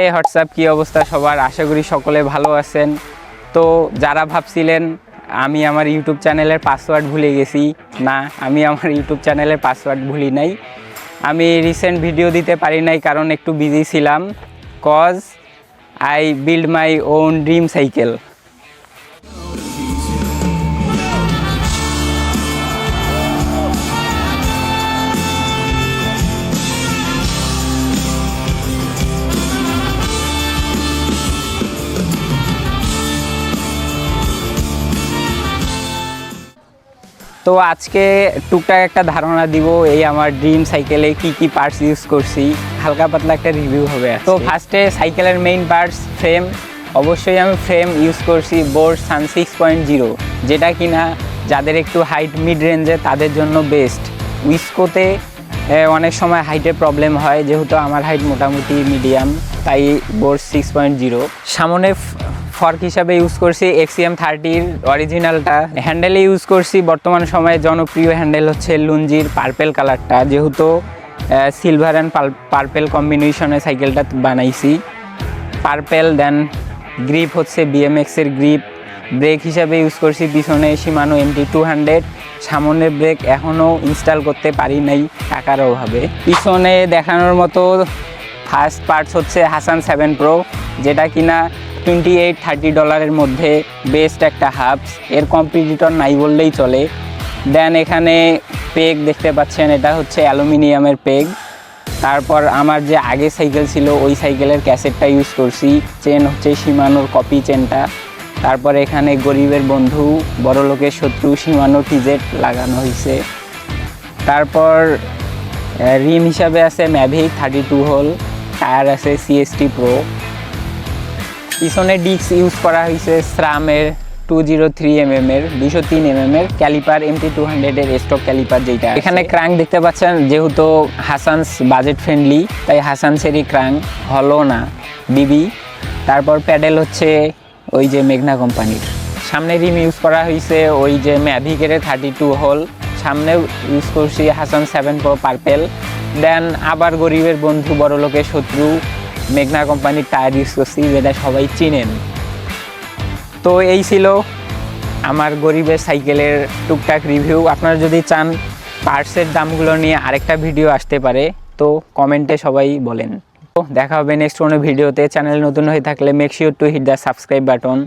এই হোয়াটসঅ্যাপ কি অবস্থা সবার, আশা করি সকলে ভালো আছেন। তো যারা ভাবছিলেন আমি আমার ইউটিউব চ্যানেলের পাসওয়ার্ড ভুলে গেছি, না, আমি আমার ইউটিউব চ্যানেলের পাসওয়ার্ড ভুলি নাই। আমি রিসেন্ট ভিডিও দিতে পারি নাই কারণ একটু বিজি ছিলাম, cause I build my own dream cycle. তো আজকে টুকটাক একটা ধারণা দিব এই আমার ড্রিম সাইকেলে কি কি পার্টস ইউজ করছি, হালকা পাতলা একটা রিভিউ হবে। তো ফার্স্টে সাইকেলের মেইন পার্টস ফ্রেম। অবশ্যই আমি ফ্রেম ইউজ করছি বোর্ড সান 6.0, যেটা কিনা যাদের একটু হাইট মিড রেঞ্জে তাদের জন্য বেস্ট। উইসকোতে অনেক সময় হাইটের প্রবলেম হয়, যেহেতু আমার হাইট মোটামুটি মিডিয়াম, তাই বোর্ড 6.0। সামনে ফর্ক হিসাবে ইউজ করছি XCM 30-র অরিজিনালটা। হ্যান্ডেলে ইউজ করছি বর্তমান সময়ে জনপ্রিয় হ্যান্ডেল হচ্ছে লুঞ্জির পার্পেল কালারটা, যেহেতু সিলভার অ্যান্ড পার্পেল কম্বিনেশনে সাইকেলটা বানাইছি। পার্পেল। দেন গ্রিপ হচ্ছে BMX-এর গ্রিপ। ব্রেক হিসাবে ইউজ করছি পিছনে শিমানো MT200। সামনের ব্রেক এখনও ইনস্টল করতে পারি নাই টাকার অভাবে। পিছনে দেখানোর মতো ফার্স্ট পার্টস হচ্ছে হাসান 7 Pro, যেটা কিনা $28-30 মধ্যে বেস্ট একটা হাবস, এর কম্পিটিটর নাই বললেই চলে। দেন এখানে পেগ দেখতে পাচ্ছেন, এটা হচ্ছে অ্যালুমিনিয়ামের পেগ। তারপর আমার যে আগে সাইকেল ছিল ওই সাইকেলের ক্যাসেটটা ইউজ করছি। চেন হচ্ছে শিমানোর কপি চেনটা। তারপর এখানে গরিবের বন্ধু বড় লোকের শত্রু শিমানো TZ লাগানো হয়েছে। তারপর রিম হিসাবে আছে ম্যাভিক 32 হোল। টায়ার আছে CST Pro। পিছনে ডিস্ক ইউজ করা হয়েছে SRAM-এর 203 mm-এর 203 mm-এর ক্যালিপার, MT200-এর স্টক ক্যালিপার যেটা। এখানে ক্রাঙ্ক দেখতে পাচ্ছেন, যেহেতু হাসানস বাজেট ফ্রেন্ডলি তাই হাসানসেরই ক্রাঙ্ক, হলো না বিবি। তারপর প্যাডেল হচ্ছে ওই যে মেঘনা কোম্পানির। সামনে রিম ইউজ করা হয়েছে ওই যে ম্যাভিকের 32 হোল। সামনেও ইউজ করছি হাসান 7 Pro পার্পেল। দেন আবার গরিবের বন্ধু বড় লোকের শত্রু মেঘনা কোম্পানির টায়ার ইউজ করছি, যেটা সবাই চিনেন। তো এই ছিল আমার গরিবের সাইকেলের টুকটাক রিভিউ। আপনারা যদি চান পার্টসের দামগুলো নিয়ে আরেকটা ভিডিও আসতে পারে, তো কমেন্টে সবাই বলেন। তো দেখা হবে নেক্সট কোনো ভিডিওতে। চ্যানেল নতুন হয়ে থাকলে make sure to hit the subscribe button.